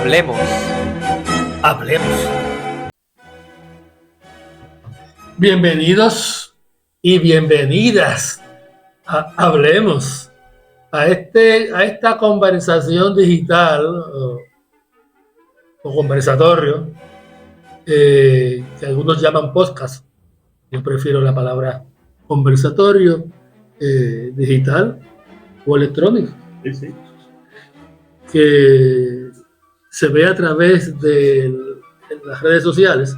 Hablemos. Hablemos. Bienvenidos y bienvenidas a Hablemos, a esta conversación digital o conversatorio que algunos llaman podcast. Yo prefiero la palabra conversatorio digital o electrónico, Sí. que se ve a través de las redes sociales,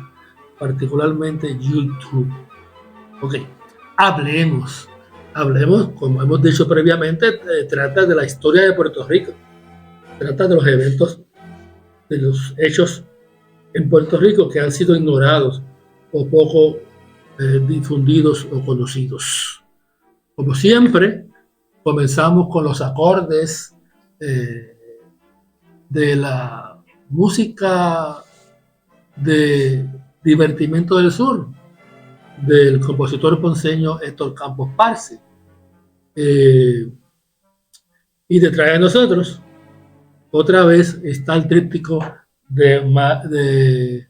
particularmente YouTube. Ok, hablemos, como hemos dicho previamente, trata de la historia de Puerto Rico, trata de los eventos, de los hechos en Puerto Rico que han sido ignorados o poco difundidos o conocidos. Como siempre, comenzamos con los acordes de la música de Divertimento del Sur, del compositor ponceño Héctor Campos Parce. Y detrás de nosotros, otra vez está el tríptico de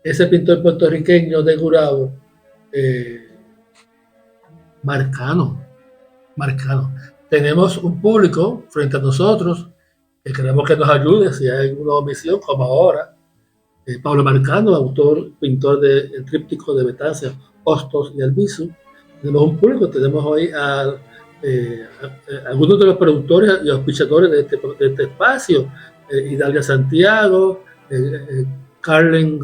ese pintor puertorriqueño de Gurabo, Marcano. Tenemos un público frente a nosotros que queremos que nos ayude si hay alguna omisión, como ahora. Pablo Marcano, autor, pintor del tríptico de Betances, Hostos y Albizu. Tenemos un público, tenemos hoy a algunos de los productores y auspiciadores de este espacio, Idalia Santiago, Carlen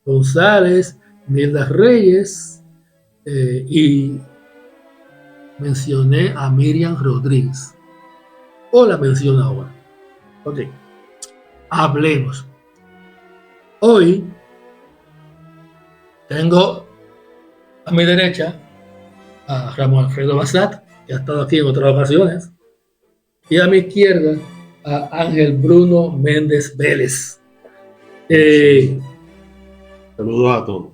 González, Nilda Reyes, y mencioné a Miriam Rodríguez. O la menciono ahora. Ok, hablemos. Hoy tengo a mi derecha a Ramón Alfredo Bazat, que ha estado aquí en otras ocasiones, y a mi izquierda a Ángel Bruno Méndez Vélez. Saludos a todos.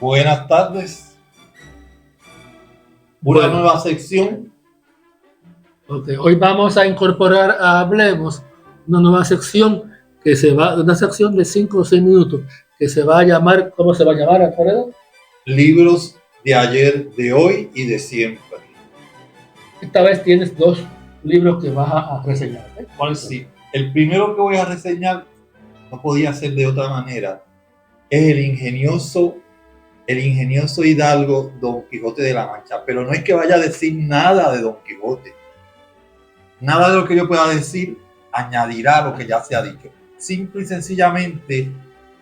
Buenas tardes. Una nueva sección. Okay. Hoy vamos a incorporar a Hablemos una nueva sección una sección de 5 o 6 minutos que se va a llamar, ¿cómo se va a llamar, Alfredo? Libros de ayer, de hoy y de siempre. Esta vez tienes 2 libros que vas a reseñar. ¿Cuál sí? El primero que voy a reseñar, no podía ser de otra manera, es el ingenioso hidalgo Don Quijote de la Mancha. Pero no es que vaya a decir nada de Don Quijote. Nada de lo que yo pueda decir añadirá lo que ya se ha dicho. Simple y sencillamente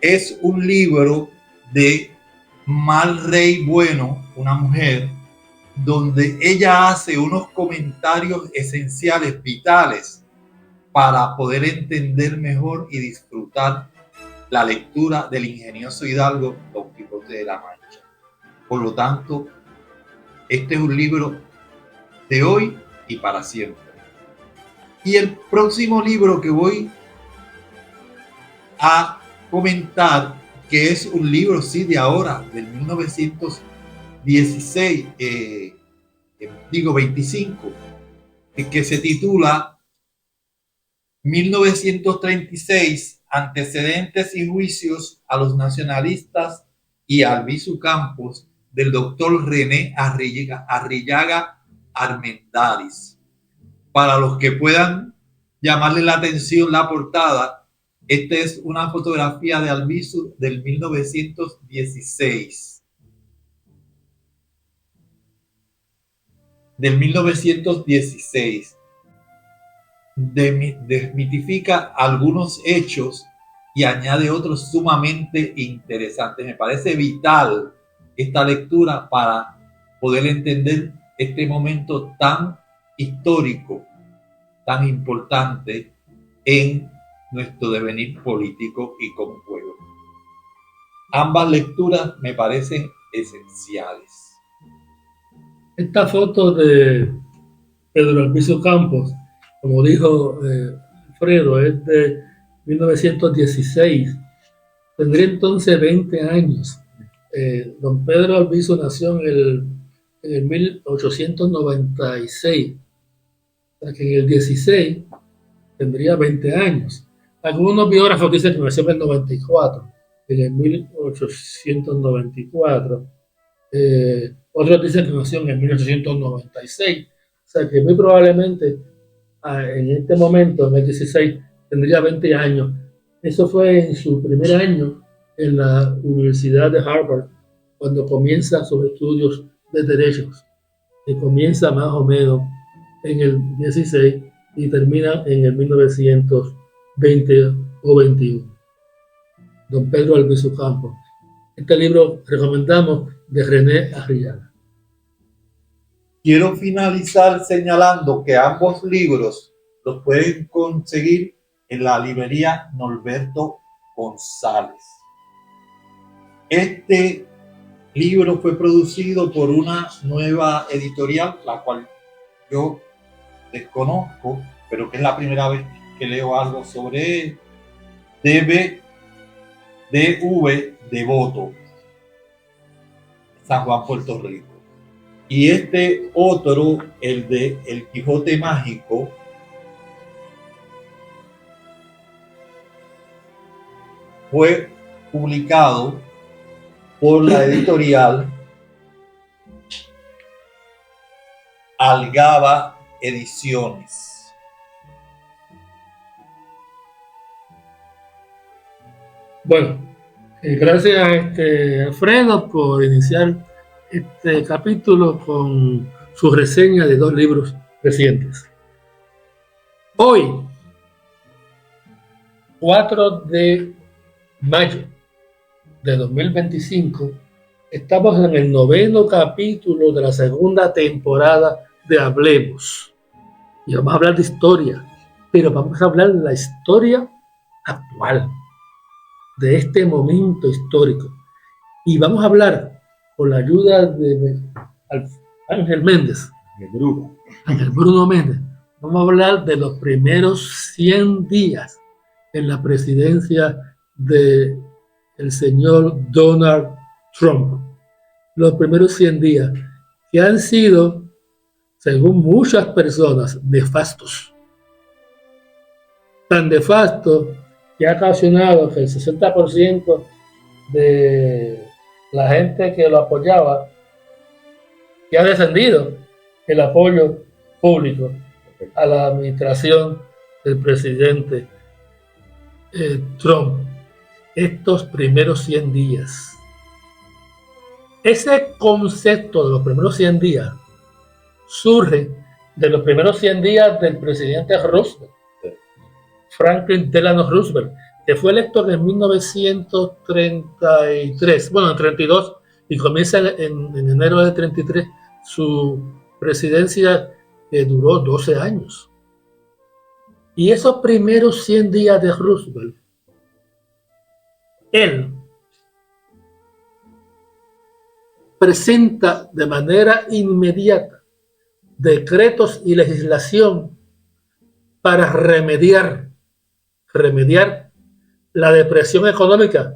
es un libro de Mal Rey Bueno, una mujer, donde ella hace unos comentarios esenciales, vitales, para poder entender mejor y disfrutar la lectura del ingenioso hidalgo Don Quijote de la Mancha. Por lo tanto, este es un libro de hoy y para siempre. Y el próximo libro que voy a comentar, que es un libro, sí, de ahora, del 1916, 25, que se titula 1936, Antecedentes y Juicios a los Nacionalistas y Albizu Campos, del doctor René Arrillaga Armendáriz. Para los que puedan llamarle la atención la portada, esta es una fotografía de Albizu del 1916. Del 1916. Desmitifica algunos hechos y añade otros sumamente interesantes. Me parece vital esta lectura para poder entender este momento tan histórico, tan importante en nuestro devenir político y como pueblo. Ambas lecturas me parecen esenciales. Esta foto de Pedro Albizu Campos, como dijo Alfredo, es de 1916. Tendría entonces 20 años. Don Pedro Albizu nació en el 1896 O sea, que en el 16 tendría 20 años. Algunos biógrafos dicen que nació en el 94, en el 1894. Otros dicen que nació en el 1896. O sea, que muy probablemente en este momento, en el 16, tendría 20 años. Eso fue en su primer año en la Universidad de Harvard, cuando comienza sus estudios de derechos, que comienza más o menos en el 16 y termina en el 1920 o 21. Don Pedro Albizu Campos. Este libro recomendamos de René Arriaga. Quiero finalizar señalando que ambos libros los pueden conseguir en la librería Norberto González. Este libro fue producido por una nueva editorial, la cual yo desconozco, pero que es la primera vez que leo algo sobre DV Devoto, San Juan, Puerto Rico. Y este otro, el de El Quijote Mágico, fue publicado por la editorial Algaba Ediciones. Bueno, gracias a Alfredo por iniciar este capítulo con su reseña de 2 libros recientes. Hoy, 4 de mayo de 2025, estamos en el 9º capítulo de la segunda temporada de Hablemos. Y vamos a hablar de historia, pero vamos a hablar de la historia actual, de este momento histórico. Y vamos a hablar, con la ayuda de Ángel Méndez, Ángel Bruno Méndez, vamos a hablar de los primeros 100 días en la presidencia del señor Donald Trump. Los primeros 100 días que han sido, según muchas personas, nefastos. Tan nefastos que ha ocasionado que el 60% de la gente que lo apoyaba, que ha descendido el apoyo público a la administración del presidente Trump estos primeros 100 días. Ese concepto de los primeros 100 días surge de los primeros 100 días del presidente Roosevelt, Franklin Delano Roosevelt, que fue electo en 1933, bueno, en 32, y comienza en enero de 33 su presidencia, que duró 12 años. Y esos primeros 100 días de Roosevelt, él presenta de manera inmediata decretos y legislación para remediar la depresión económica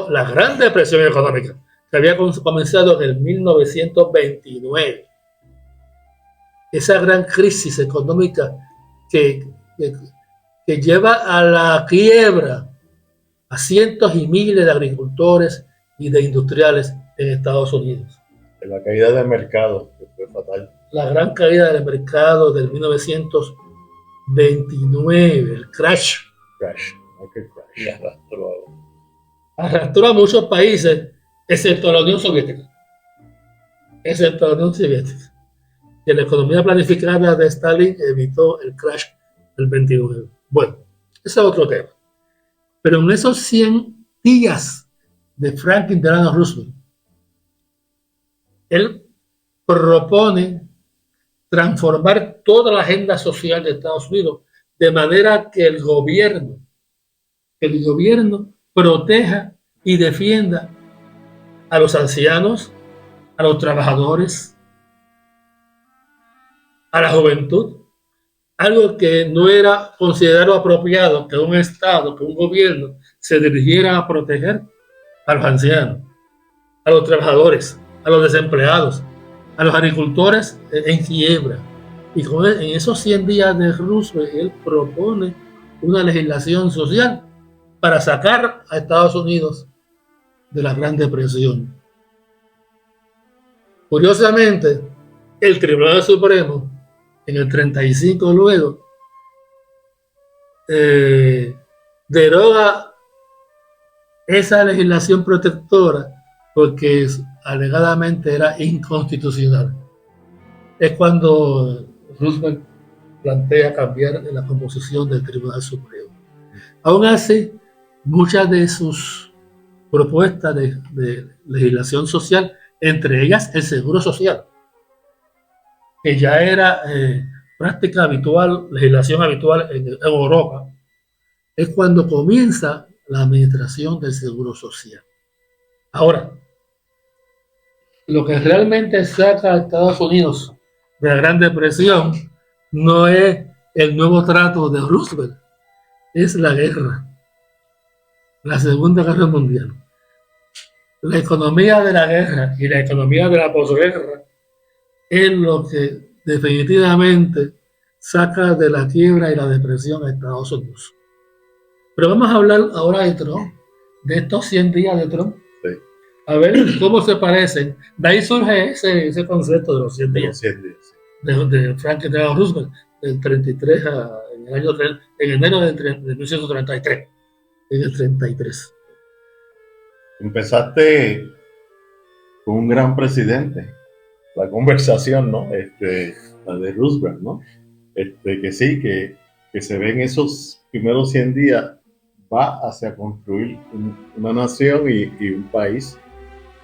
la gran depresión económica que había comenzado en el 1929. Esa gran crisis económica que lleva a la quiebra a cientos y miles de agricultores y de industriales en Estados Unidos. La caída del mercado, que fue fatal. La gran caída del mercado del 1929, el crash. Y arrastró a muchos países, excepto la Unión Soviética. Y la economía planificada de Stalin evitó el crash del 29. Bueno, ese es otro tema. Pero en esos 100 días de Franklin Delano Roosevelt, él propone transformar toda la agenda social de Estados Unidos de manera que el gobierno proteja y defienda a los ancianos, a los trabajadores, a la juventud, algo que no era considerado apropiado que un Estado, que un gobierno se dirigiera a proteger a los ancianos, a los trabajadores, a los desempleados, a los agricultores en quiebra Y en esos 100 días de Roosevelt, él propone una legislación social para sacar a Estados Unidos de la Gran Depresión. Curiosamente, el Tribunal Supremo, en el 35 luego, deroga esa legislación protectora porque alegadamente era inconstitucional. Es cuando Roosevelt plantea cambiar la composición del Tribunal Supremo. Aún así, muchas de sus propuestas de legislación social, entre ellas el seguro social, que ya era práctica habitual, legislación habitual en Europa, es cuando comienza la administración del seguro social. Ahora, lo que realmente saca a Estados Unidos de la Gran Depresión no es el nuevo trato de Roosevelt, es la guerra, la Segunda Guerra Mundial. La economía de la guerra y la economía de la posguerra es lo que definitivamente saca de la quiebra y la depresión a Estados Unidos. Pero vamos a hablar ahora de Trump, de estos 100 días de Trump. Sí. A ver cómo se parecen. De ahí surge ese concepto de los 100 días. 100 días. De Franklin Delano Roosevelt, del 33 en enero de 1933. En el 33. Empezaste con un gran presidente. La conversación, ¿no? La de Roosevelt, ¿no? Que sí, que se ve en esos primeros 100 días, va hacia construir una nación y un país.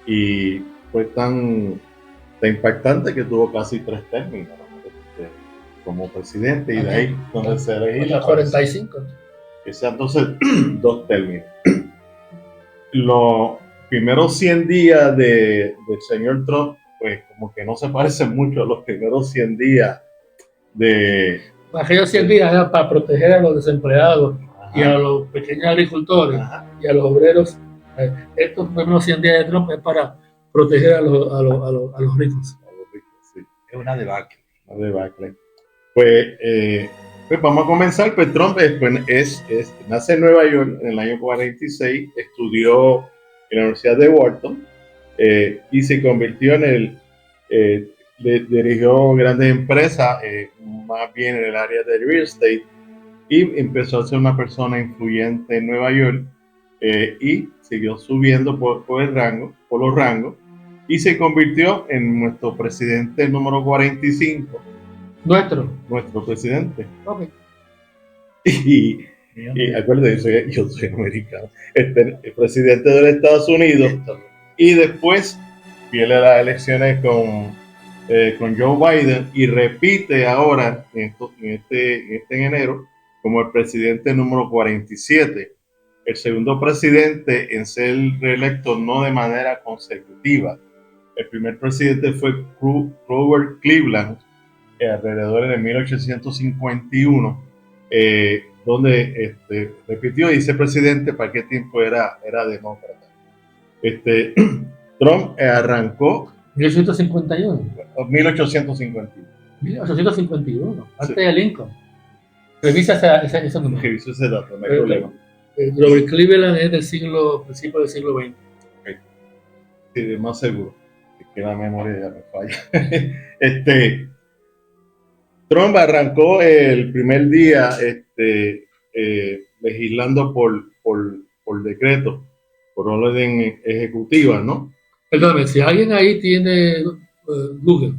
Y fue tan impactante que tuvo casi 3 términos, ¿no? Como presidente, y de ahí donde se elegía 45. Entonces, 2 términos. Los primeros 100 días del señor Trump, pues como que no se parecen mucho a los primeros 100 días de... Aquellos 100 días era para proteger a los desempleados. Ajá. Y a los pequeños agricultores. Ajá. Y a los obreros. Estos primeros 100 días de Trump es para proteger a los ricos. Sí. Es una debacle. Una debacle. Pues vamos a comenzar. Pues Trump nace en Nueva York en el año 46, estudió en la Universidad de Wharton y se convirtió dirigió grandes empresas, más bien en el área de real estate, y empezó a ser una persona influyente en Nueva York y siguió subiendo por los rangos, y se convirtió en nuestro presidente número 45. Nuestro presidente. Okay. Y acuérdense, yo soy americano. El presidente de los Estados Unidos. Y después pierde las elecciones con Joe Biden y repite ahora en enero como el presidente número 47. El segundo presidente en ser reelecto no de manera consecutiva. El primer presidente fue Grover Cleveland, alrededor de 1851, donde repitió y vicepresidente para qué tiempo era demócrata. Trump arrancó 1851. 1851. 1851, antes de Lincoln. Revisa ese número. Revisa ese dato, no hay problema. Robert Cleveland es principio del siglo XX. Okay. Sí, más seguro. Es que la memoria ya me falla. Trump arrancó el primer día legislando por decreto, por orden ejecutiva, ¿no? Perdóname, si alguien ahí tiene Google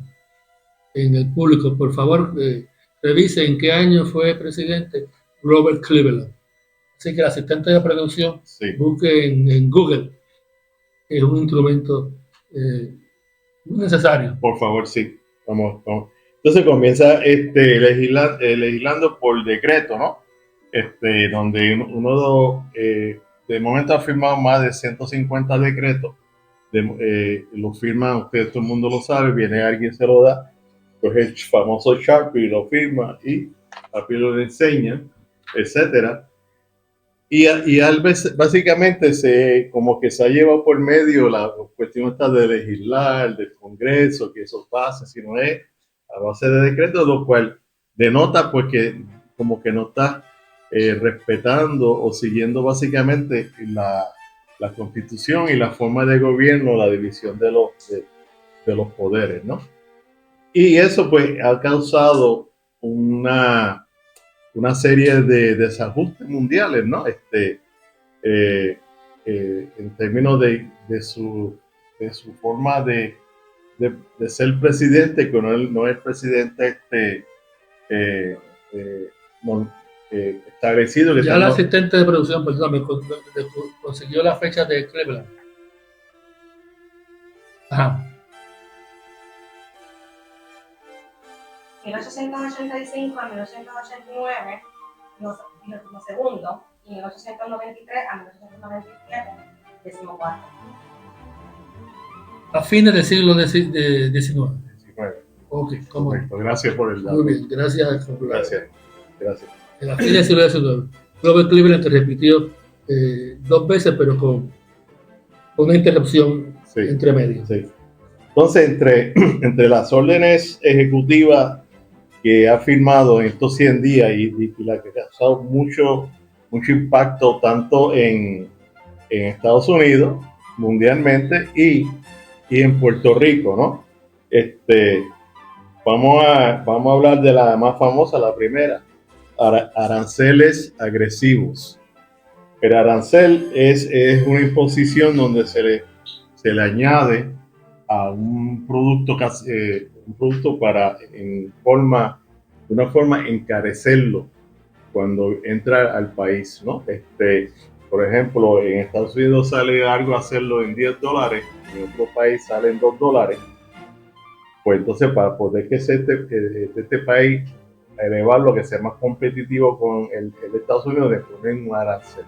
en el público, por favor, revise en qué año fue presidente Robert Cleveland. Así que el asistente de producción busque en Google. Es un instrumento muy necesario. Por favor, sí. Vamos. Entonces comienza legislando por decreto, ¿no? Donde uno de momento ha firmado más de 150 decretos. Lo firma, usted, todo el mundo lo sabe, viene alguien, se lo da, pues el famoso Sharpie lo firma y rápido le enseña, etcétera. Y básicamente como que se ha llevado por medio la cuestión esta de legislar, del Congreso, que eso pase, si no es a base de decreto, lo cual denota pues que como que no está respetando o siguiendo básicamente la constitución y la forma de gobierno, la división de los poderes, ¿no? Y eso pues ha causado una serie de desajustes mundiales, ¿no? En términos de su forma de ser presidente, que no es presidente eh, eh, no, establecido. Que ya el asistente de producción, perdón, consiguió la fecha de Cleveland. Ajá. 1885 a 1889, los segundo, y 1893 a 1897, 14. A fines del siglo XIX. Ok, ¿cómo? Correcto. Gracias por el dato. Muy bien, gracias. Gracias. En la fines del siglo XIX. Robert Cleveland que repitió 2 veces, pero con una interrupción entre medio. Sí. Entonces, entre las órdenes ejecutivas que ha firmado en estos 100 días y la que ha causado mucho impacto tanto en Estados Unidos, mundialmente, y en Puerto Rico, ¿no? Vamos a hablar de la más famosa, la primera, aranceles agresivos. El arancel es una imposición donde se le añade a un producto para de una forma encarecerlo cuando entra al país, ¿no? Por ejemplo, en Estados Unidos sale algo hacerlo en $10, en otro país sale en $2. Pues entonces, para poder que este país elevarlo, que sea más competitivo con el de Estados Unidos, le ponen un arancel.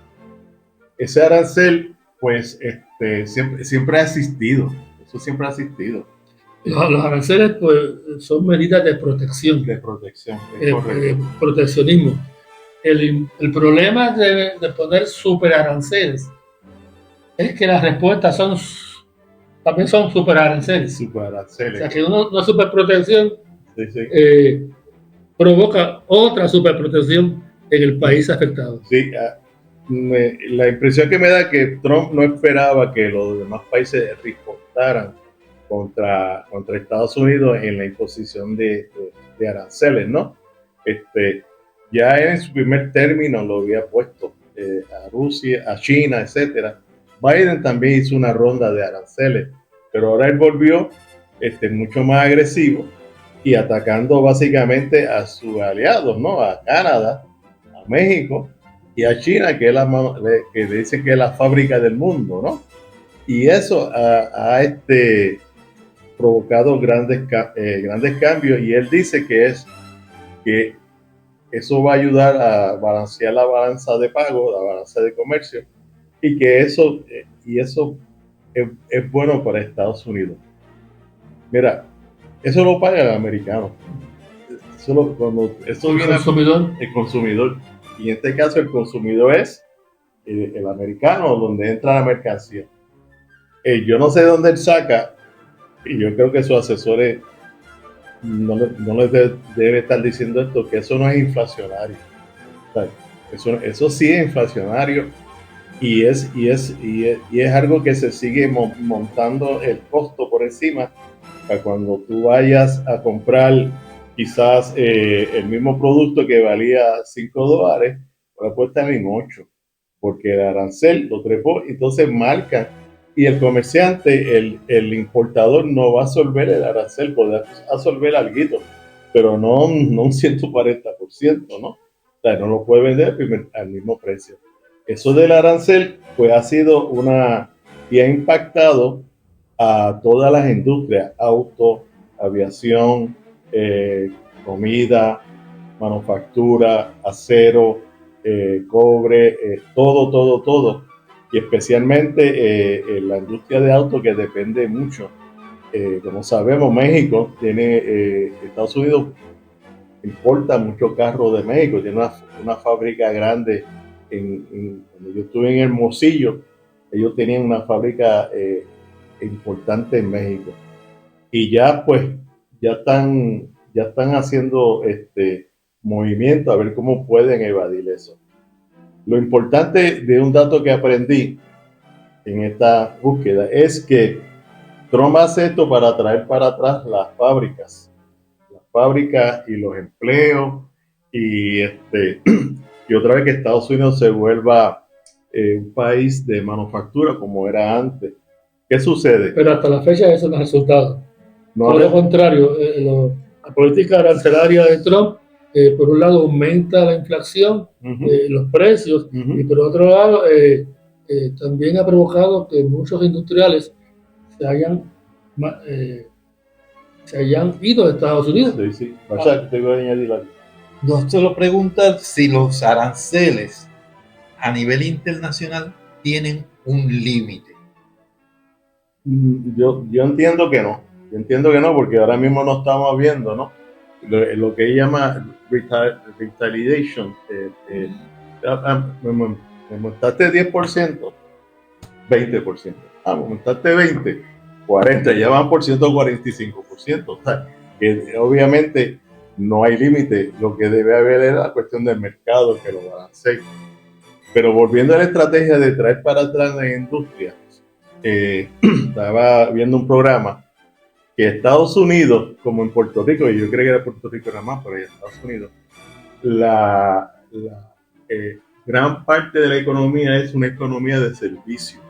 Ese arancel, pues, siempre ha existido. Eso siempre ha existido. Los aranceles, pues, son medidas de protección. De protección. Proteccionismo. El problema de poner super aranceles es que las respuestas también son super aranceles. Super aranceles. O sea, que una superprotección sí. Provoca otra superprotección en el país afectado. Sí, la impresión que me da es que Trump no esperaba que los demás países ripostaran contra Estados Unidos en la imposición de aranceles, ¿no? Ya en su primer término lo había puesto a Rusia, a China, etcétera. Biden también hizo una ronda de aranceles, pero ahora él volvió mucho más agresivo y atacando básicamente a sus aliados, ¿no? A Canadá, a México y a China, que dice que es la fábrica del mundo, ¿no? Y eso ha provocado grandes cambios, y él dice que eso va a ayudar a balancear la balanza de pago, la balanza de comercio, y que eso es bueno para Estados Unidos. Mira, eso lo paga el americano. El consumidor. Y en este caso el consumidor es el americano, donde entra la mercancía. Yo no sé de dónde él saca, y yo creo que sus asesores no les debe estar diciendo esto, que eso no es inflacionario. O sea, eso sí es inflacionario, y es algo que se sigue montando el costo por encima. Para cuando tú vayas a comprar quizás el mismo producto que valía $5, ahora cuesta en 8, porque el arancel lo trepó, entonces marcan, y el comerciante, el importador, no va a absorber el arancel, podrá absorber alguito, pero no un 140%, ¿no? O sea, no lo puede vender al mismo precio. Eso del arancel, pues ha sido y ha impactado a todas las industrias: auto, aviación, comida, manufactura, acero, cobre, todo, y especialmente la industria de auto, que depende mucho. Como sabemos, México Estados Unidos importa muchos carros de México, tiene una fábrica grande. Cuando yo estuve en Hermosillo, ellos tenían una fábrica importante en México, y ya ya están haciendo movimiento a ver cómo pueden evadir eso. Lo importante de un dato que aprendí en esta búsqueda es que Trump hace esto para traer para atrás las fábricas y los empleos y y otra vez que Estados Unidos se vuelva un país de manufactura como era antes. ¿Qué sucede? Pero hasta la fecha eso no ha resultado. No Por lo contrario, la política arancelaria de Trump, por un lado, aumenta la inflación, los precios, y por otro lado, también ha provocado que muchos industriales se hayan ido de Estados Unidos. Sí, sí. O sea, te voy a añadir algo. No se lo preguntan si los aranceles a nivel internacional tienen un límite. Yo entiendo que no. Yo entiendo que no, porque ahora mismo no estamos viendo, ¿no? Lo que llama retaliation. Me montaste 10%, 20%. Me montaste 20%, 40%, ya van por 145%. O sea, que obviamente no hay límite. Lo que debe haber es la cuestión del mercado que lo balancee. Pero volviendo a la estrategia de traer para atrás la industria, estaba viendo un programa que Estados Unidos, como en Puerto Rico, y yo creo que era Puerto Rico nada más, pero en Estados Unidos, la gran parte de la economía es una economía de servicio,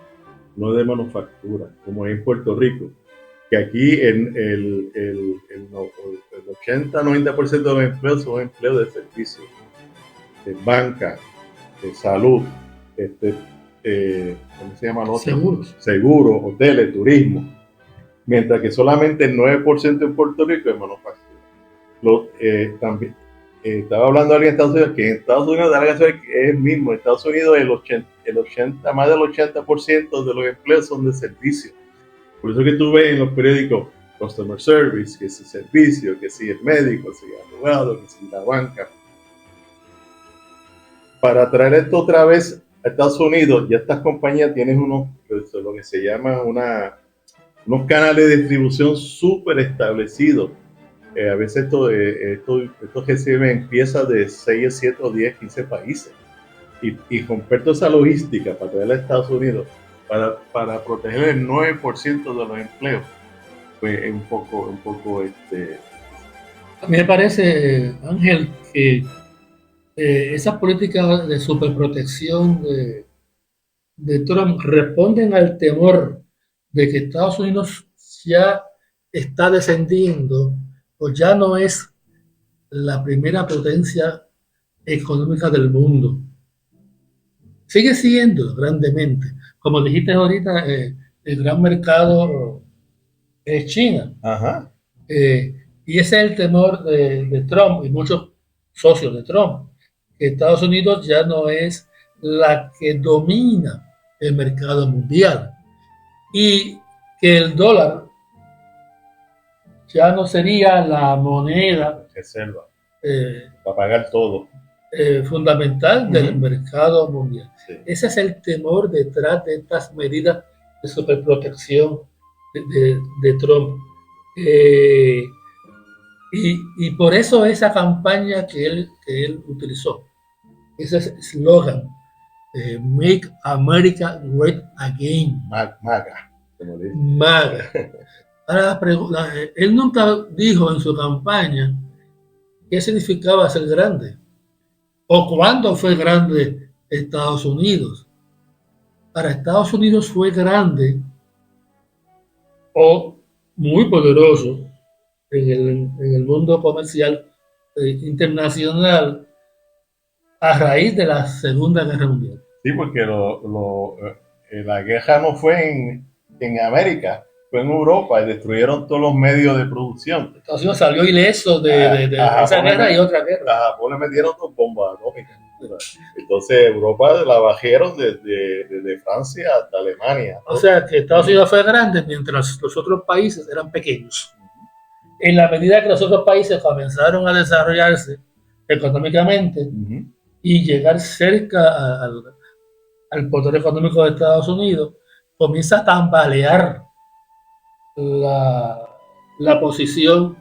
no de manufactura, como en Puerto Rico, que aquí el 80-90% de los empleos son empleos de servicio, de banca, de salud, ¿cómo se llama? Seguros, hoteles, turismo. Mientras que solamente el 9% en Puerto Rico es manufactura. También estaba hablando alguien en Estados Unidos que en Estados Unidos da la casualidad que es el mismo. En Estados Unidos más del 80% de los empleos son de servicio. Por eso que tú ves en los periódicos customer service, que si servicio, que si el médico, que si el abogado, que si la banca. Para traer esto otra vez a Estados Unidos, ya estas compañías tienen lo que se llama unos canales de distribución súper establecidos. A veces estos GCM empieza de 6, 7, 10, 15 países. Y romper toda esa logística para traerla a Estados Unidos, para proteger el 9% de los empleos, pues es un poco A mí me parece, Ángel, que esas políticas de superprotección de Trump responden al temor de que Estados Unidos ya está descendiendo o ya no es la primera potencia económica del mundo. Sigue siendo grandemente. Como dijiste ahorita, el gran mercado es China. Ajá. Y ese es el temor de Trump y muchos socios de Trump, que Estados Unidos ya no es la que domina el mercado mundial y que el dólar ya no sería la moneda reserva para pagar todo fundamental del mercado mundial. Sí. Ese es el temor detrás de estas medidas de superprotección de Trump. Y por eso esa campaña que él utilizó, ese eslogan, Make America Great Again. MAGA. MAGA. Ahora, él nunca dijo en su campaña qué significaba ser grande o cuándo fue grande Estados Unidos. Para Estados Unidos fue grande o muy poderoso en el mundo comercial internacional a raíz de la Segunda Guerra Mundial. Sí, porque la guerra no fue en América, fue en Europa y destruyeron todos los medios de producción. Estados Unidos salió ileso de esa guerra y otra guerra. A Japón le metieron 2 bombas atómicas. Entonces Europa la bajaron desde Francia hasta Alemania, ¿no? O sea que Estados Unidos fue grande mientras los otros países eran pequeños. En la medida que los otros países comenzaron a desarrollarse económicamente y llegar cerca al poder económico de Estados Unidos, comienza a tambalear la posición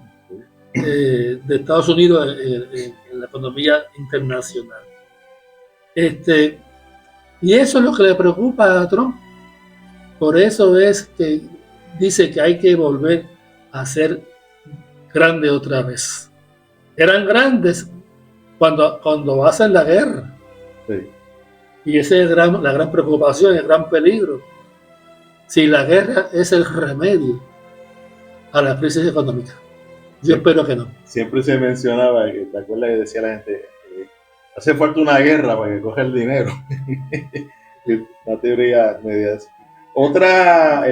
de Estados Unidos en la economía internacional. Y eso es lo que le preocupa a Trump. Por eso es que dice que hay que volver a ser grande otra vez. Eran grandes cuando hacen la guerra. Sí. Y esa es la gran preocupación, el gran peligro. Si la guerra es el remedio a la crisis económica. Yo espero que no. Siempre se mencionaba, ¿te acuerdas que decía la gente? Hace falta una guerra para que coja el dinero. La teoría media así. Otra,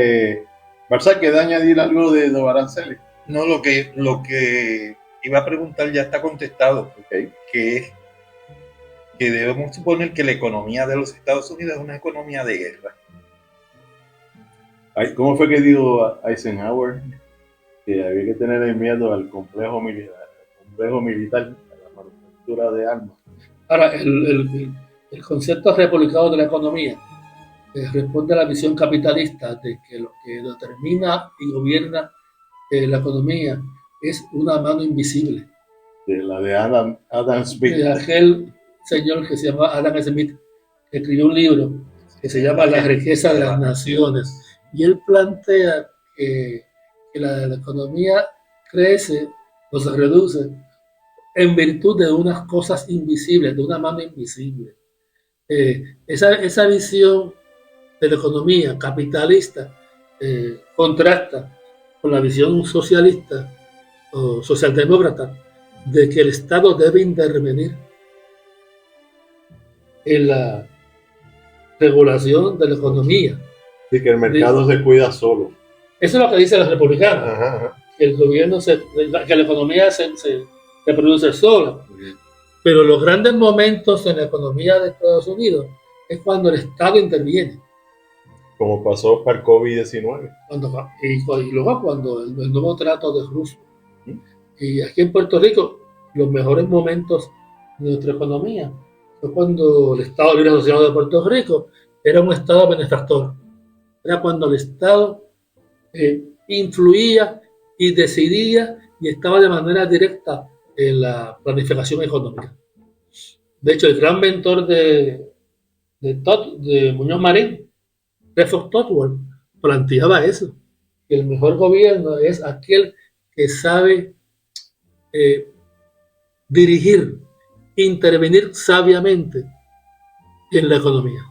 Barça, ¿queda añadir algo de los aranceles? No, lo que iba a preguntar ya está contestado, Okay. que es que debemos suponer que la economía de los Estados Unidos es una economía de guerra. ¿Cómo fue que dijo Eisenhower? Que había que tener miedo al complejo militar, a la manufactura de armas. Ahora, el concepto republicano de la economía responde a la visión capitalista de que lo que determina y gobierna la economía es una mano invisible. De la de Adam Smith. De aquel señor que se llama Adam Smith, que escribió un libro que se llama La riqueza de las naciones. Y él plantea que la economía crece o se reduce en virtud de unas cosas invisibles, de una mano invisible. Esa visión de la economía capitalista contrasta con la visión socialista o socialdemócrata de que el Estado debe intervenir en la regulación de la economía. Sí, que el mercado se cuida solo. Eso es lo que dicen los republicanos. Ajá. Que el gobierno que la economía se produce sola. Pero los grandes momentos en la economía de Estados Unidos es cuando el Estado interviene. Como pasó para el COVID-19. Y luego cuando el nuevo trato de Roosevelt. Y aquí en Puerto Rico, los mejores momentos de nuestra economía fue cuando el Estado Libre Asociado de Puerto Rico era un Estado benefactor. Era cuando el Estado influía y decidía y estaba de manera directa en la planificación económica. De hecho, el gran mentor de Muñoz Marín, Redford Totwell, planteaba eso, que el mejor gobierno es aquel que sabe dirigir, intervenir sabiamente en la economía.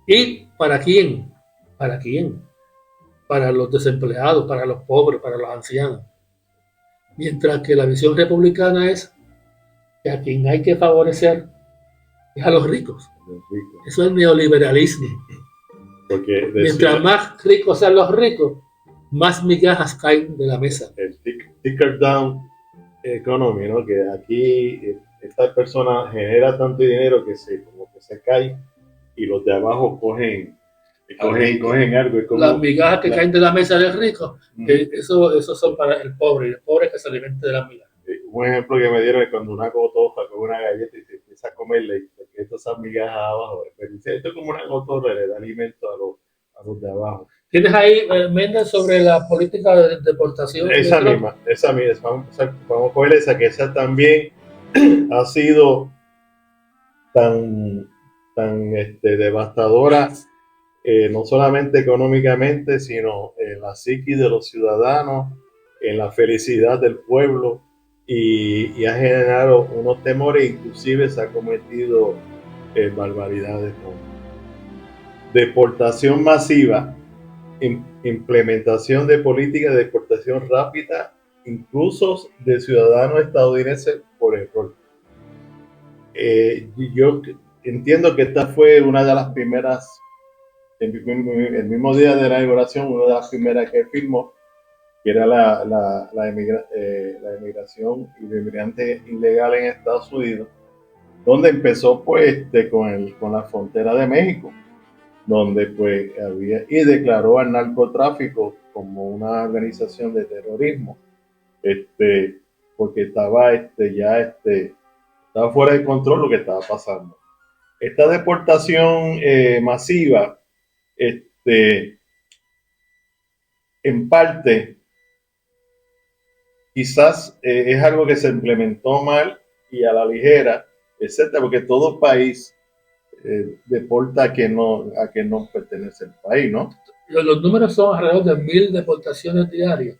¿Y para quién? ¿Para quién? Para los desempleados, para los pobres, para los ancianos. Mientras que la visión republicana es que a quien hay que favorecer es a los ricos. Eso es neoliberalismo. Porque Mientras más ricos sean los ricos, más migajas caen de la mesa. El ticker down economy, ¿no? Que aquí esta persona genera tanto dinero que se cae y los de abajo cogen algo. Es como, las migajas que caen de la mesa del rico, eso son para el pobre que se alimente de las migajas. Un ejemplo que me dieron es cuando una gotofa con una galleta y se empieza a comerla y que esas migajas abajo. Pero dice, esto es como una gotorra, le da alimento a los de abajo. ¿Tienes ahí, Méndez, sobre la política de deportación? Esa misma. Vamos a coger esa, que esa también ha sido tan devastadora, no solamente económicamente, sino en la psiquis de los ciudadanos, en la felicidad del pueblo, y ha generado unos temores, inclusive se ha cometido barbaridades como deportación masiva, implementación de políticas de deportación rápida, incluso de ciudadanos estadounidenses por error. Yo entiendo que esta fue una de las primeras, el mismo día de la inauguración, una de las primeras que firmó, que era la emigración y de inmigrantes ilegales en Estados Unidos, donde empezó pues con la frontera de México, donde pues y declaró al narcotráfico como una organización de terrorismo, porque estaba estaba fuera de control lo que estaba pasando. Esta deportación masiva, en parte quizás es algo que se implementó mal y a la ligera, etcétera, porque todo país deporta a que no pertenece al país, ¿no? Los números son alrededor de 1.000 deportaciones diarias.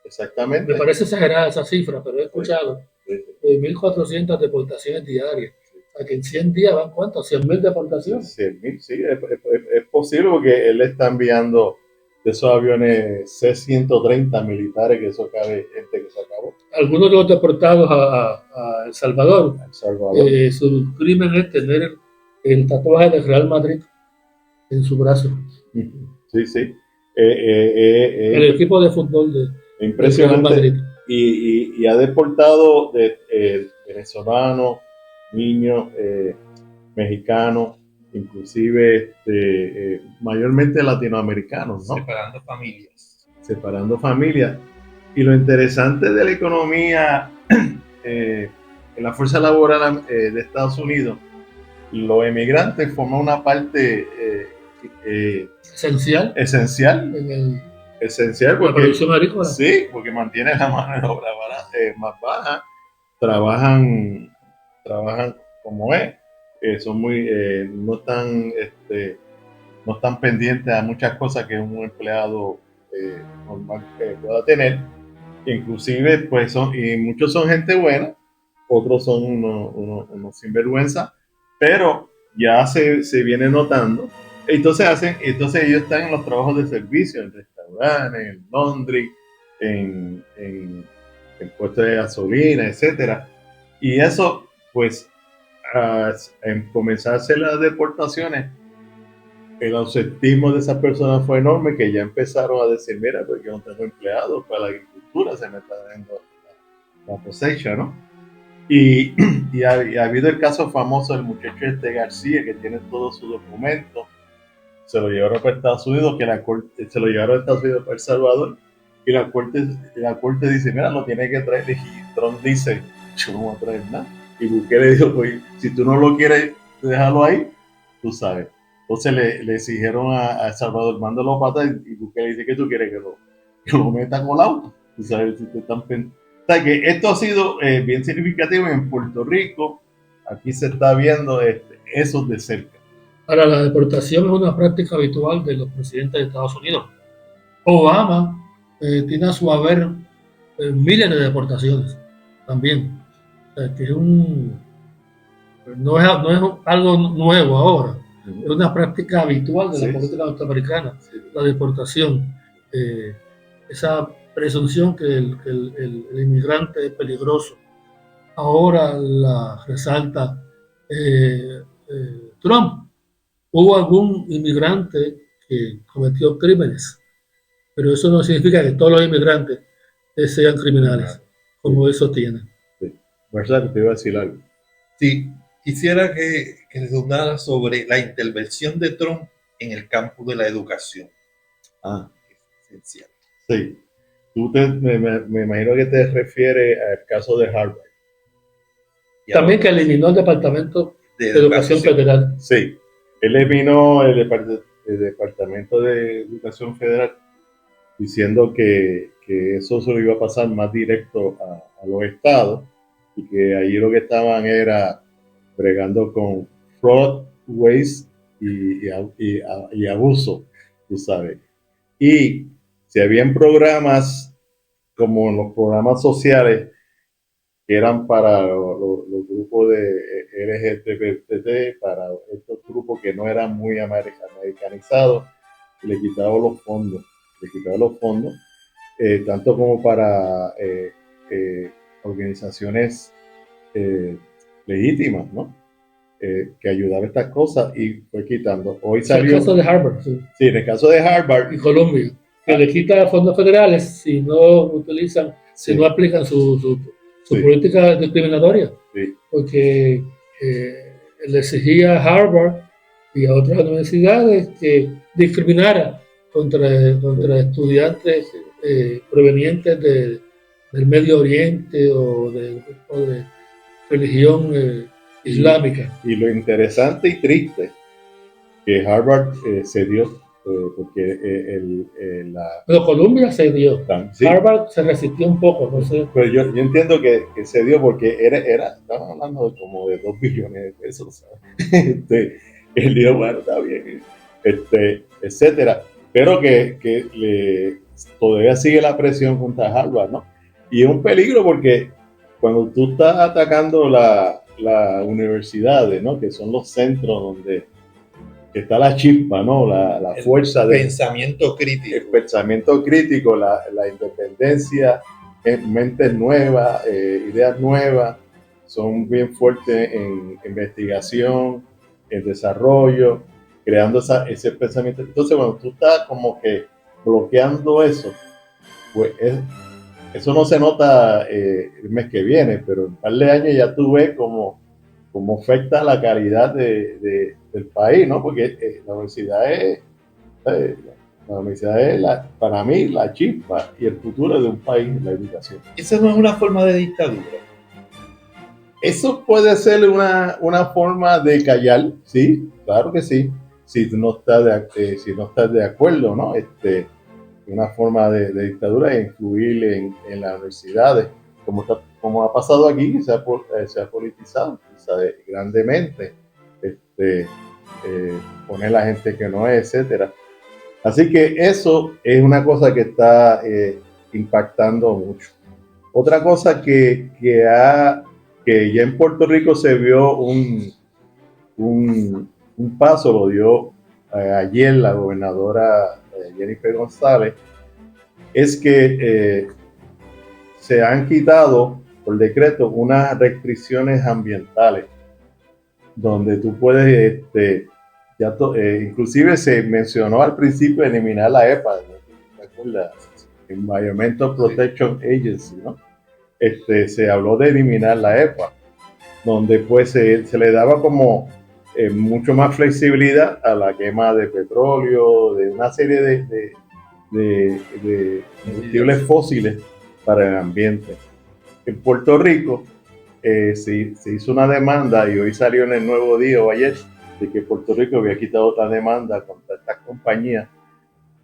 Exactamente. Me parece exagerada esa cifra, pero he escuchado Sí. 1.400 deportaciones diarias. O sea, que en 100 días van ¿cuántos? 100.000 deportaciones. 100.000, sí, es posible porque él está enviando de esos aviones C-130 militares, que eso cabe gente que se acabó. Algunos de los deportados a El Salvador, El Salvador. su crimen es tener el tatuaje del Real Madrid en su brazo. Sí, sí. El equipo de fútbol del Real Impresionante. Madrid. Y ha deportado venezolanos, niños, mexicanos, inclusive mayormente latinoamericanos, ¿no? Separando familias. Y lo interesante de la economía en la fuerza laboral de Estados Unidos, los emigrantes forman una parte Esencial esencial en la porque, producción agrícola. Sí, porque mantiene la mano de obra más baja, trabajan como es, son muy, no están pendientes a muchas cosas que un empleado normal pueda tener, inclusive pues y muchos son gente buena, otros son unos sinvergüenza, pero ya se viene notando. Entonces ellos están en los trabajos de servicio, en restaurantes, en laundry, en puestos de gasolina, etcétera. Y eso, pues, en comenzar a hacer las deportaciones, el ausentismo de esas personas fue enorme, que ya empezaron a decir, mira, pues yo no tengo empleados para la agricultura, se me está dando la cosecha, ¿no? Y ha habido el caso famoso del muchacho García, que tiene todos sus documentos, se lo llevaron para Estados Unidos, se lo llevaron a Estados Unidos para El Salvador, y la corte dice, mira, lo tiene que traer, y Trump dice, yo no voy a traer nada, y Bukele dijo, oye, si tú no lo quieres, déjalo ahí, tú sabes. Entonces le exigieron a El Salvador, mándalo para atrás, y Bukele dice, ¿qué tú quieres? Que lo meta colado, tú sabes, si te están pensando. O sea, que esto ha sido bien significativo en Puerto Rico, aquí se está viendo eso de cerca. Ahora, la deportación es una práctica habitual de los presidentes de Estados Unidos. Obama tiene a su haber miles de deportaciones también. O sea, que no es algo nuevo ahora, es una práctica habitual de la política norteamericana, la deportación. Esa presunción que el inmigrante es peligroso. Ahora la resalta Trump. Hubo algún inmigrante que cometió crímenes, pero eso no significa que todos los inmigrantes sean criminales, como eso tiene. Marcelo, te iba a decir algo. Sí, quisiera que redundara sobre la intervención de Trump en el campo de la educación. Es esencial. Sí. Me imagino que te refieres al caso de Harvard. También que eliminó el Departamento de Educación Federal. Sí. Él eliminó el Departamento de Educación Federal diciendo que eso se lo iba a pasar más directo a los estados y que allí lo que estaban era bregando con fraud, waste y abuso, tú sabes. Y si habían programas como los programas sociales que eran para los grupos de LGBT, para estos grupos que no eran muy americanizados, le quitaban los fondos, tanto como para organizaciones legítimas, ¿no? Que ayudaban a estas cosas y fue quitando. Hoy salió. En el caso de Harvard, sí. Sí, en el caso de Harvard. Y Colombia, que le quita fondos federales si no utilizan, si no aplican su política discriminatoria. Sí. Porque le exigía a Harvard y a otras universidades que discriminara contra estudiantes provenientes del Medio Oriente o de religión islámica. Y lo interesante y triste que Harvard se dio porque Pero Columbia se dio. sí, Harvard se resistió un poco, no sé. pero yo entiendo que se dio porque estaban hablando de como de 2 billones de pesos, ¿sabes? Él dijo, bueno, está bien, etcétera, pero que todavía sigue la presión contra Harvard, ¿no? Y es un peligro porque cuando tú estás atacando las universidades, ¿no? Que son los centros donde está la chispa, ¿no? La fuerza del pensamiento crítico. El pensamiento crítico, la independencia, mentes nuevas, ideas nuevas, son bien fuertes en investigación, en desarrollo, creando ese pensamiento. Entonces, cuando tú estás como que bloqueando eso, pues eso no se nota el mes que viene, pero en un par de años ya tú ves cómo afecta la calidad del país, ¿no? Porque la universidad es para mí la chispa y el futuro de un país, la educación. Esa no es una forma de dictadura. Eso puede ser una forma de callar, sí, claro que sí, si no estás de acuerdo, ¿no? Una forma de dictadura e influir en las universidades, como ha pasado aquí, que se ha politizado grandemente, poner la gente que no es, etcétera. Así que eso es una cosa que está impactando mucho. Otra cosa que ya en Puerto Rico se vio un paso, lo dio ayer la gobernadora Jennifer González, es que se han quitado por decreto unas restricciones ambientales donde tú puedes, inclusive se mencionó al principio eliminar la EPA, ¿te acuerdas? Environmental Protection Agency, ¿no? Se habló de eliminar la EPA, donde pues se le daba como mucho más flexibilidad a la quema de petróleo, de una serie de combustibles fósiles para el ambiente. En Puerto Rico se hizo una demanda y hoy salió en el Nuevo Día o ayer de que Puerto Rico había quitado otra demanda contra estas compañías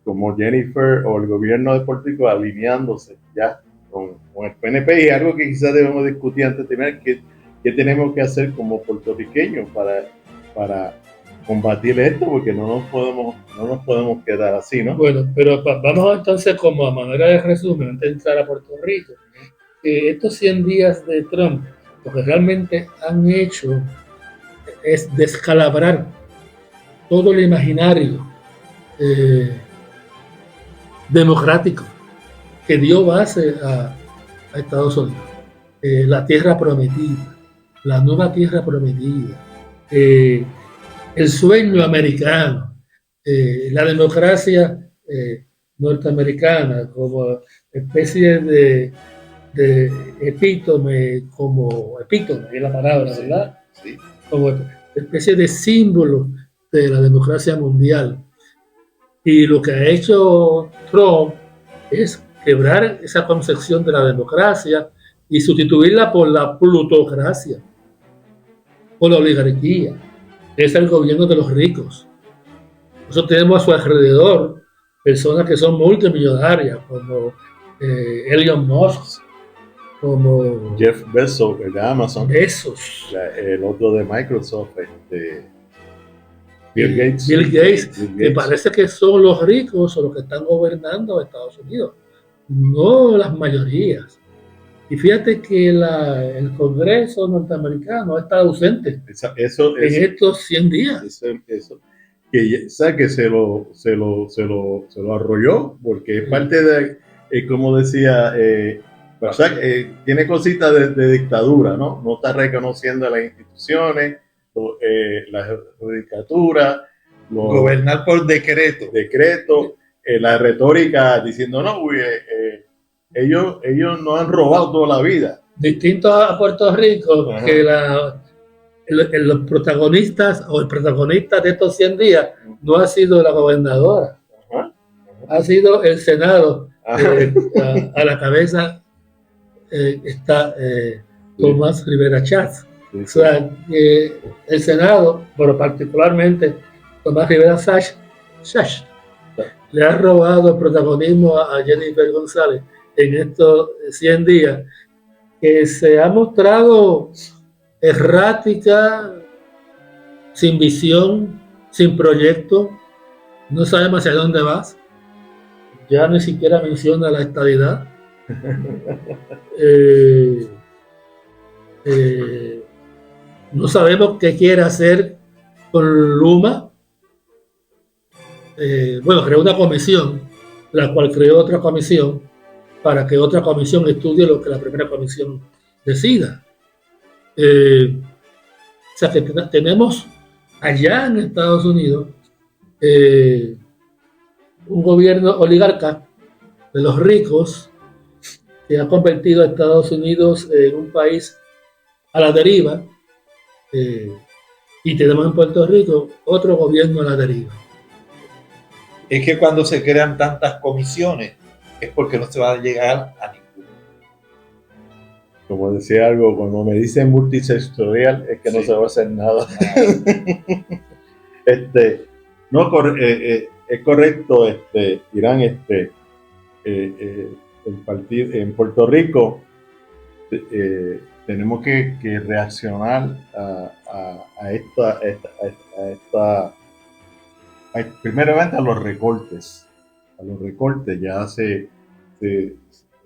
como Jennifer o el gobierno de Puerto Rico alineándose ya con el PNP, y algo que quizás debemos discutir antes de terminar, qué tenemos que hacer como puertorriqueños para combatir esto, porque no nos podemos quedar así, ¿no? Bueno, pero vamos entonces como a manera de resumen, antes de entrar a Puerto Rico, estos 100 días de Trump, lo que realmente han hecho es descalabrar todo el imaginario democrático que dio base a Estados Unidos. La tierra prometida, la nueva tierra prometida, el sueño americano, la democracia norteamericana como especie de epítome, es la palabra, ¿verdad? Sí. Como especie de símbolo de la democracia mundial. Y lo que ha hecho Trump es quebrar esa concepción de la democracia y sustituirla por la plutocracia, por la oligarquía. Es el gobierno de los ricos. Nosotros tenemos a su alrededor personas que son multimillonarias, como Elon Musk, como Jeff Bezos, el de Amazon, el otro de Microsoft, Bill Gates, que parece que son los ricos o los que están gobernando Estados Unidos, no las mayorías. Y fíjate que el Congreso norteamericano está ausente en estos 100 días. Que se lo arrolló, porque es parte de, como decía, tiene cositas de dictadura, ¿no? No está reconociendo las instituciones, la judicatura, gobernar por decreto, la retórica diciendo, no, ellos no han robado toda la vida. Distinto a Puerto Rico, ajá, que los protagonistas o el protagonista de estos 100 días no ha sido la gobernadora, ajá, ha sido el Senado. A la cabeza está Tomás Rivera Chats. Sí. O sea, el Senado, pero particularmente Tomás Rivera Chats, le ha robado el protagonismo a Jennifer González en estos 100 días, que se ha mostrado errática, sin visión, sin proyecto, no sabemos hacia dónde vas, ya ni siquiera menciona la estadidad. No sabemos qué quiere hacer con Luma. Bueno, creó una comisión, la cual creó otra comisión para que otra comisión estudie lo que la primera comisión decida. O sea que tenemos allá en Estados Unidos un gobierno oligarca de los ricos que ha convertido a Estados Unidos en un país a la deriva, y tenemos en Puerto Rico otro gobierno a la deriva. Es que cuando se crean tantas comisiones es porque no se va a llegar a ninguna. Como decía algo, cuando me dicen multisectorial es que no se va a hacer nada. No, es correcto, Irán, el partido en Puerto Rico tenemos que reaccionar primeramente a los recortes. Ya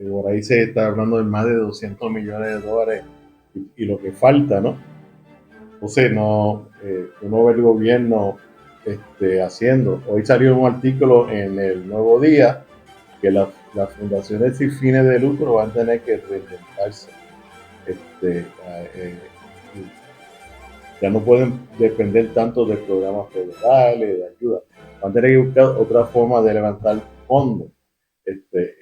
por ahí se está hablando de más de $200 millones y lo que falta, ¿no? Entonces, uno ve el gobierno haciendo. Hoy salió un artículo en el Nuevo Día que las fundaciones sin fines de lucro van a tener que reinventarse. Ya no pueden depender tanto de programas federales, de ayuda. Van a tener que buscar otra forma de levantar fondos.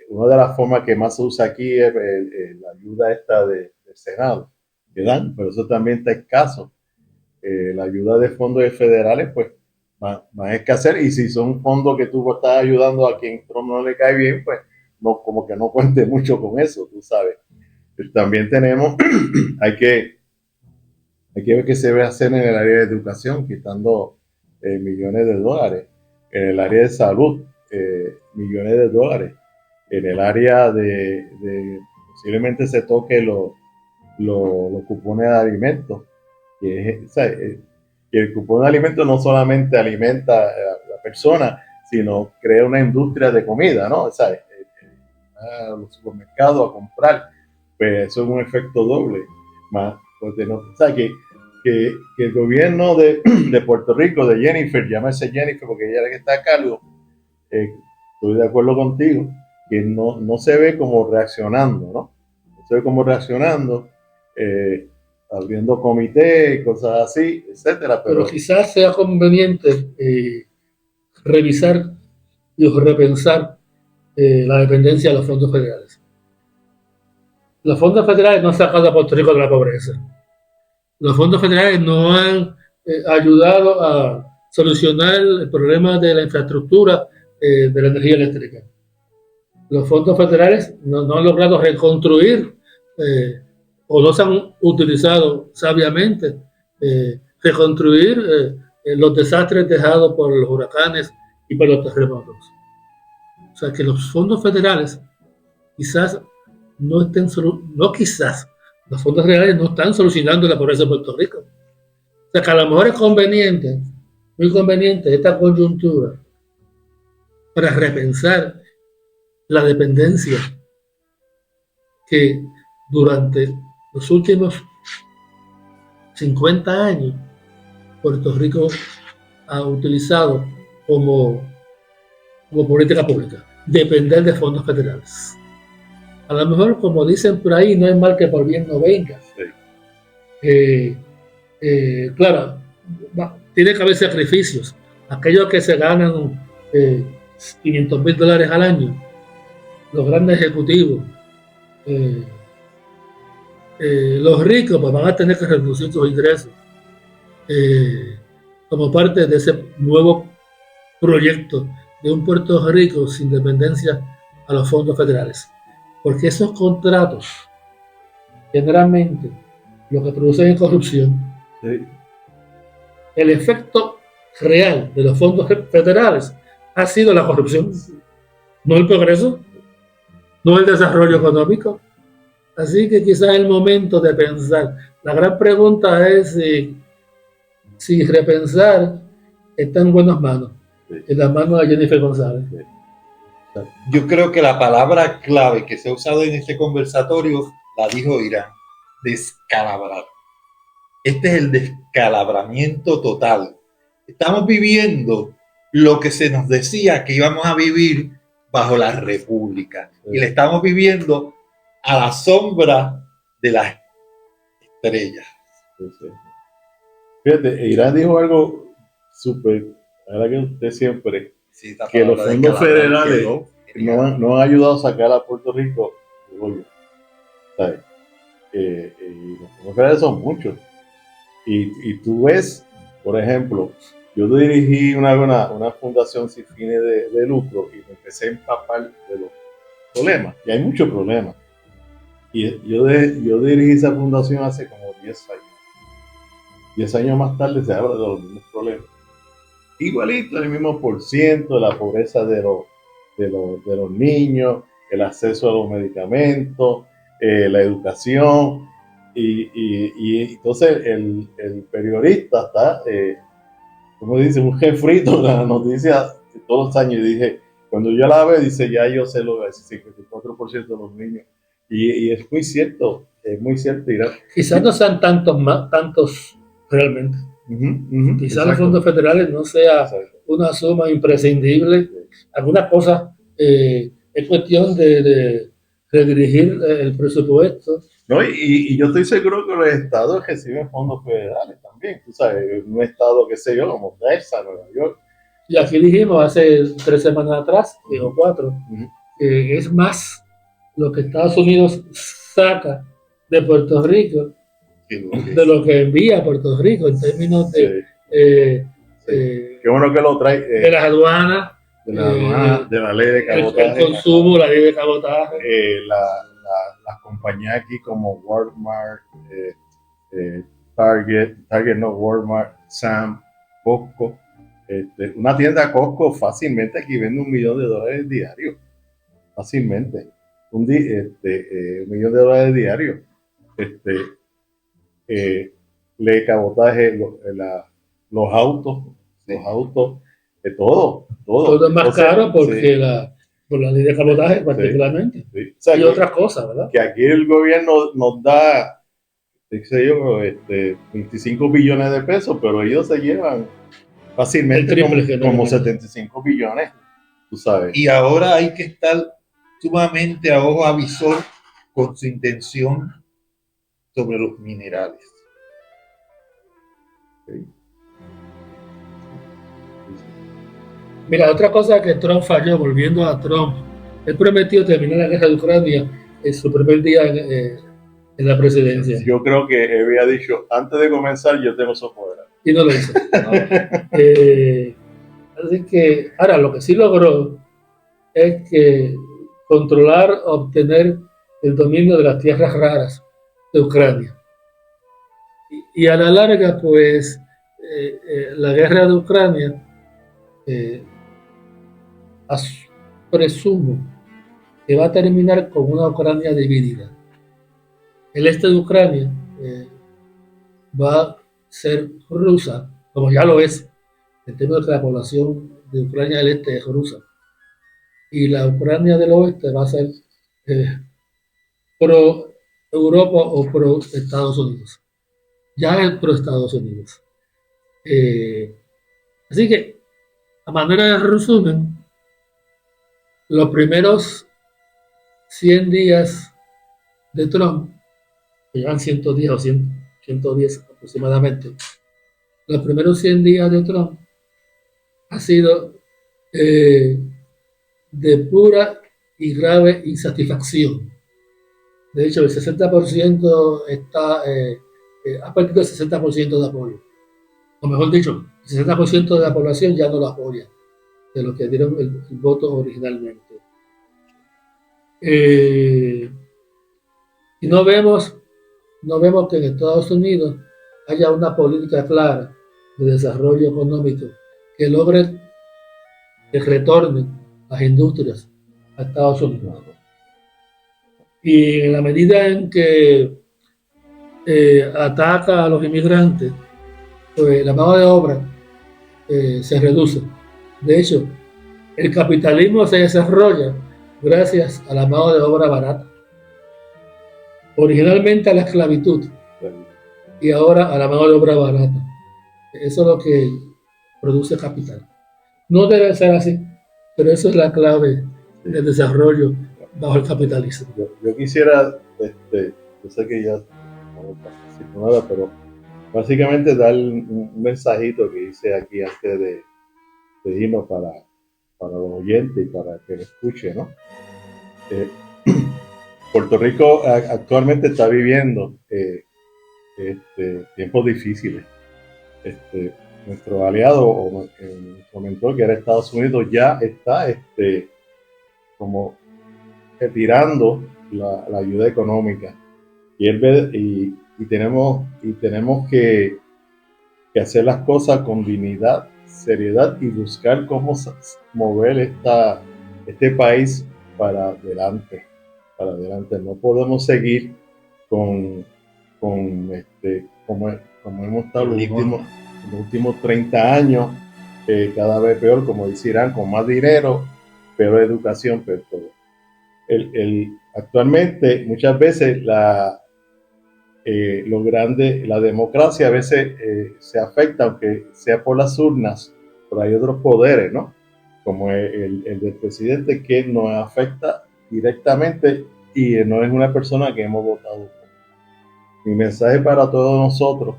Una de las formas que más se usa aquí es la ayuda del Senado, que dan, pero eso también está escaso. La ayuda de fondos federales, pues, más escasez, y si son fondos que tú estás ayudando a quien Trump no le cae bien, pues, no, como que no cuente mucho con eso, tú sabes. También tenemos, hay que ver qué se va a hacer en el área de educación, quitando millones de dólares, en el área de salud, millones de dólares, en el área de posiblemente se toque los cupones de alimentos, que el cupón de alimentos no solamente alimenta a la persona, sino crea una industria de comida, ¿no? A los supermercados a comprar, pues eso es un efecto doble, más, porque no, que el gobierno de Puerto Rico, de Jennifer, llámese Jennifer porque ella es la que está a cargo, estoy de acuerdo contigo, que no se ve como reaccionando, ¿no? No se ve como reaccionando, abriendo comités y cosas así, etcétera. Pero quizás sea conveniente revisar y repensar la dependencia de los fondos federales. Los fondos federales no han sacado a Puerto Rico de la pobreza. Los fondos federales no han ayudado a solucionar el problema de la infraestructura de la energía eléctrica. Los fondos federales no han logrado reconstruir o no se han utilizado sabiamente reconstruir los desastres dejados por los huracanes y por los terremotos. O sea que los fondos federales quizás no estén los fondos federales no están solucionando la pobreza de Puerto Rico. O sea que a lo mejor es conveniente, muy conveniente esta coyuntura para repensar la dependencia que durante los últimos 50 años Puerto Rico ha utilizado como política pública, depender de fondos federales. A lo mejor, como dicen por ahí, no es mal que por bien no venga. Sí. Claro, tiene que haber sacrificios. Aquellos que se ganan $500,000 al año, los grandes ejecutivos, los ricos pues, van a tener que reducir sus ingresos como parte de ese nuevo proyecto de un Puerto Rico sin dependencia a los fondos federales. Porque esos contratos generalmente lo que producen es corrupción. Sí. El efecto real de los fondos federales ha sido la corrupción, no el progreso, no el desarrollo económico. Así que quizás es el momento de pensar. La gran pregunta es si repensar está en buenas manos, en las manos de Jennifer González. Yo creo que la palabra clave que se ha usado en este conversatorio la dijo Irán: descalabrar. Este es el descalabramiento total. Estamos viviendo lo que se nos decía que íbamos a vivir bajo la República. Y le estamos viviendo a la sombra de las estrellas. Sí. Fíjate, Irán dijo algo súper, ahora que usted siempre, Sí, que los fondos federales no han ayudado a sacar a Puerto Rico del hoyo. ¿Sabes? Y los fondos federales son muchos. Y tú ves, por ejemplo, yo dirigí una fundación sin fines de lucro y me empecé a empapar de los problemas. Y hay muchos problemas. Y yo dirigí esa fundación hace como 10 años. 10 años más tarde se habla de los mismos problemas. Igualito, el mismo % de la pobreza de los niños, el acceso a los medicamentos, la educación. Y entonces el periodista está, como dice, un refrito de la noticia de todos los años. Y dije, cuando yo la veo, dice, ya yo sé lo que es 54% de los niños. Y es muy cierto, Irán. Quizás no sean tantos realmente. Quizás los fondos federales no sea una suma imprescindible. Algunas cosas es cuestión de redirigir el presupuesto. No, y yo estoy seguro que los estados reciben fondos federales también. Tú sabes, un estado, qué sé yo, como Texas, Nueva York. Y aquí dijimos hace 3 semanas atrás, o 4, que es más lo que Estados Unidos saca de Puerto Rico de lo que envía a Puerto Rico en términos de qué bueno que lo trae de las aduanas, de la ley de cabotaje, el consumo, la ley de cabotaje, las compañías aquí como Walmart, Target no, Walmart, Sam, Costco. Una tienda Costco fácilmente aquí vende $1 millón diarios, fácilmente, $1 millón diarios. Le cabotaje los autos, todo es más caro porque por la ley de cabotaje particularmente, sí. O sea, y otras cosas, ¿verdad? Que aquí el gobierno nos da, qué yo, 25 billones de pesos, pero ellos se llevan fácilmente como 75 billones, tú sabes. Y ahora hay que estar sumamente a ojo avisor con su intención sobre los minerales. Sí. Mira, otra cosa que Trump falló, volviendo a Trump, él prometió terminar la guerra de Ucrania en su primer día en la presidencia. Yo creo que había dicho, antes de comenzar yo tengo eso fuera. Y no lo hizo. Así que, ahora, lo que sí logró es que controlar, obtener el dominio de las tierras raras de Ucrania. Y a la larga, pues, la guerra de Ucrania, presumo que va a terminar con una Ucrania dividida. El este de Ucrania va a ser rusa, como ya lo es, en términos de que la población de Ucrania del este es rusa. Y la Ucrania del oeste va a ser pro Europa o pro Estados Unidos. Ya es pro Estados Unidos. Así que, a manera de resumen, los primeros 100 días de Trump, que llevan 110 o 110 aproximadamente, los primeros 100 días de Trump ha sido de pura y grave insatisfacción. De hecho, el 60% ha perdido el 60% de apoyo. O mejor dicho, el 60% de la población ya no lo apoya, de los que dieron el voto originalmente. Y no vemos que en Estados Unidos haya una política clara de desarrollo económico que logre que retornen las industrias a Estados Unidos. Y en la medida en que ataca a los inmigrantes, pues la mano de obra se reduce. De hecho, el capitalismo se desarrolla gracias a la mano de obra barata. Originalmente a la esclavitud y ahora a la mano de obra barata. Eso es lo que produce capital. No debe ser así, pero eso es la clave del desarrollo bajo el capitalismo. Yo quisiera, yo sé que ya no participo nada, pero básicamente dar un mensajito que hice aquí antes de irnos para los oyentes y para que lo escuchen, ¿no? Puerto Rico actualmente está viviendo tiempos difíciles. Nuestro aliado o nuestro mentor, que era Estados Unidos, ya está como retirando la ayuda económica. Y tenemos que hacer las cosas con dignidad, seriedad y buscar cómo mover este país para adelante. No podemos seguir como hemos estado los últimos 30 años, cada vez peor, como decían, con más dinero, peor educación, peor todo. Actualmente, muchas veces la democracia a veces se afecta, aunque sea por las urnas, pero hay otros poderes, ¿no? Como el del presidente, que nos afecta directamente y no es una persona que hemos votado. Mi mensaje para todos nosotros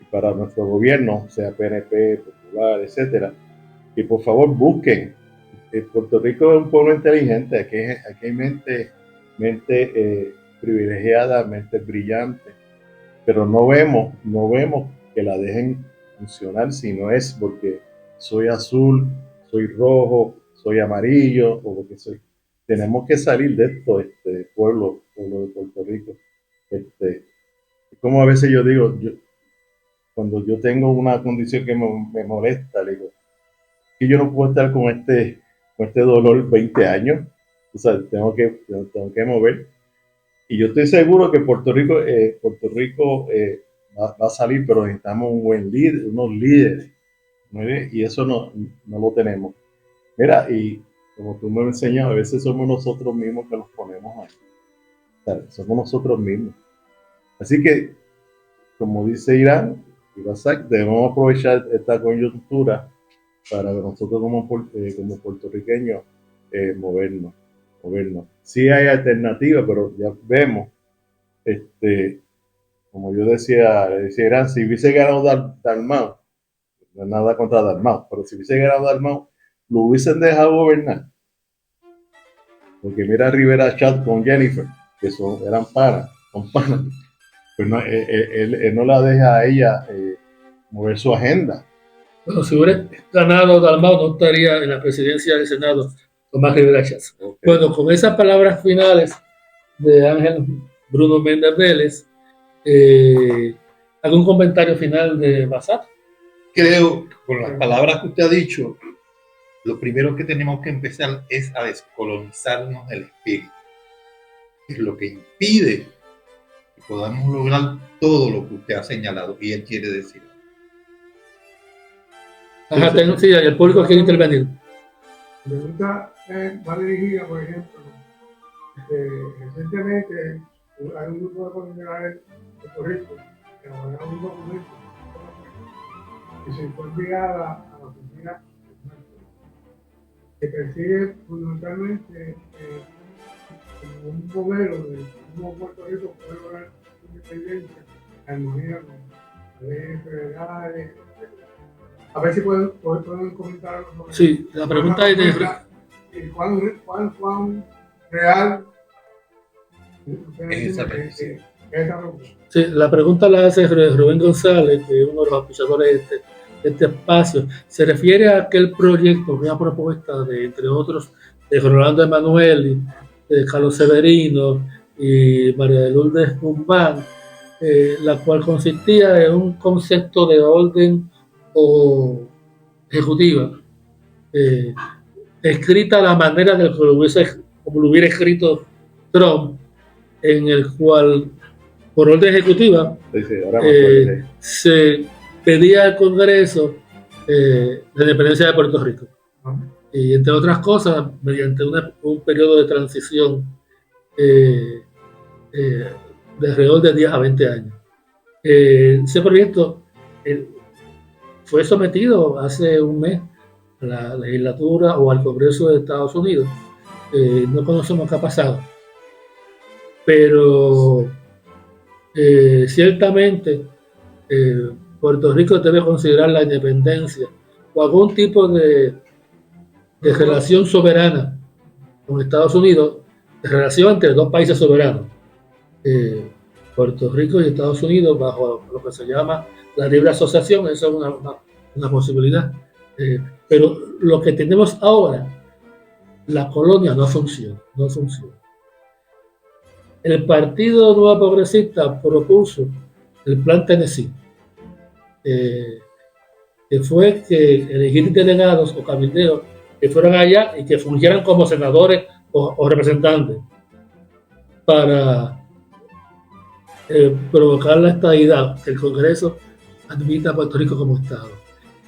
y para nuestro gobierno, sea PNP, Popular, etcétera, que por favor busquen. Puerto Rico es un pueblo inteligente, aquí hay mente privilegiada, mente brillante, pero no vemos que la dejen funcionar si no es porque soy azul, soy rojo, soy amarillo, o porque soy. Tenemos que salir de esto, pueblo de Puerto Rico. Como a veces yo digo, cuando yo tengo una condición que me molesta, le digo, que yo no puedo estar con este dolor 20 años, o sea, tengo que mover. Y yo estoy seguro que Puerto Rico va a salir, pero necesitamos unos líderes, ¿no? Y eso no lo tenemos. Mira, y como tú me enseñas, a veces somos nosotros mismos que los ponemos ahí. O sea, somos nosotros mismos. Así que, como dice Irán y Basak, debemos aprovechar esta coyuntura para nosotros como puertorriqueños movernos. Sí hay alternativas, pero ya vemos, como yo le decía Irán, si hubiese ganado Dalmau, no es nada contra Dalmau, pero si hubiese ganado Dalmau, lo hubiesen dejado gobernar. Porque mira a Rivera Chat con Jennifer, que eran panas. Pues no, él no la deja a ella mover su agenda. Bueno, si hubiera ganado Dalmau, no estaría en la presidencia del Senado Tomás Rivera Chávez. Okay. Bueno, con esas palabras finales de Ángel Bruno Méndez Vélez, ¿algún comentario final de Basak? Creo que con las palabras que usted ha dicho, lo primero que tenemos que empezar es a descolonizarnos el espíritu. Es lo que impide que podamos lograr todo lo que usted ha señalado y él quiere decir. Ajá, sí, el público quiere intervenir. La pregunta va dirigida, por ejemplo, recientemente hay un grupo de comunidades de Puerto Rico que elaboraron un documento que se fue enviada a la oficina que persigue fundamentalmente como un modelo de cómo Puerto Rico puede lograr su independencia, armonía con leyes federales. A ver si pueden comentar algo. Sí, la pregunta es de cuán real es esa petición. Sí, la pregunta la hace Rubén González, que es uno de los auspiciadores de este espacio. Se refiere a aquel proyecto, una propuesta de, entre otros, de Rolando Emanuel, de Carlos Severino y María de Lourdes Guzmán, la cual consistía en un concepto de orden o ejecutiva escrita a la manera de como lo hubiera escrito Trump, en el cual, por orden ejecutiva, Sí, ahora me acuerdo. se pedía al Congreso la independencia de Puerto Rico. Y entre otras cosas, mediante un periodo de transición de alrededor de 10 a 20 años. Ese proyecto fue sometido hace un mes a la legislatura o al Congreso de Estados Unidos. No conocemos qué ha pasado, pero ciertamente Puerto Rico debe considerar la independencia o algún tipo de relación soberana con Estados Unidos, de relación entre dos países soberanos, Puerto Rico y Estados Unidos, bajo lo que se llama la libre asociación. Eso es una posibilidad. Pero lo que tenemos ahora, la colonia, no funciona. El Partido Nuevo Progresista propuso el Plan Tennessee, que fue que elegir delegados o cabilderos que fueran allá y que fungieran como senadores o representantes para provocar la estadidad, que el Congreso admita a Puerto Rico como Estado.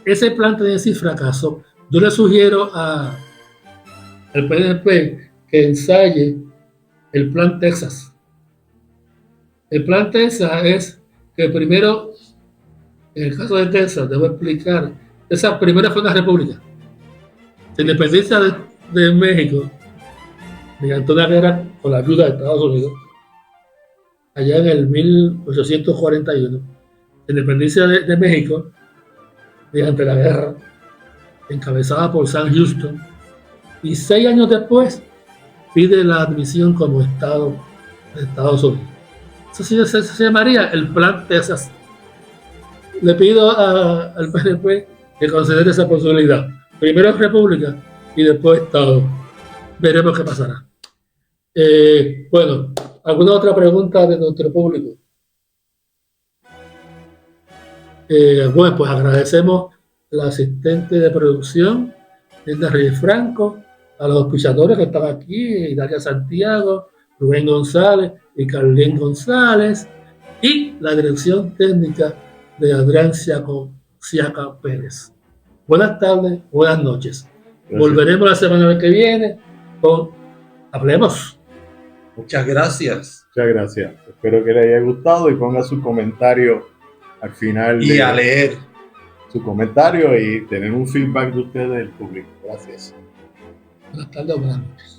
Ese plan Tennessee fracasó. Yo le sugiero al PNP que ensaye el plan Texas. El plan Texas es que primero, en el caso de Texas, debo explicar, esa primera fue una república. La independencia de México, mediante una guerra con la ayuda de Estados Unidos, allá en el 1841, la independencia de México, mediante la guerra encabezada por Sam Houston, y 6 años después pide la admisión como Estado de Estados Unidos. Eso se llamaría el Plan Texas. Le pido al PNP que considere esa posibilidad. Primero república y después Estado. Veremos qué pasará. Bueno, ¿alguna otra pregunta de nuestro público? Bueno, pues agradecemos al asistente de producción, Linda Reyes Franco, a los auspiciadores que están aquí, Daria Santiago, Rubén González y Carlín González, y la dirección técnica de Adrián Siaca Pérez. Buenas tardes, buenas noches. Gracias. Volveremos la semana que viene con Hablemos. Muchas gracias. Muchas gracias. Espero que les haya gustado y ponga su comentario al final. Y a leer su comentario y tener un feedback de ustedes del público. Gracias. Buenas tardes, buenas noches.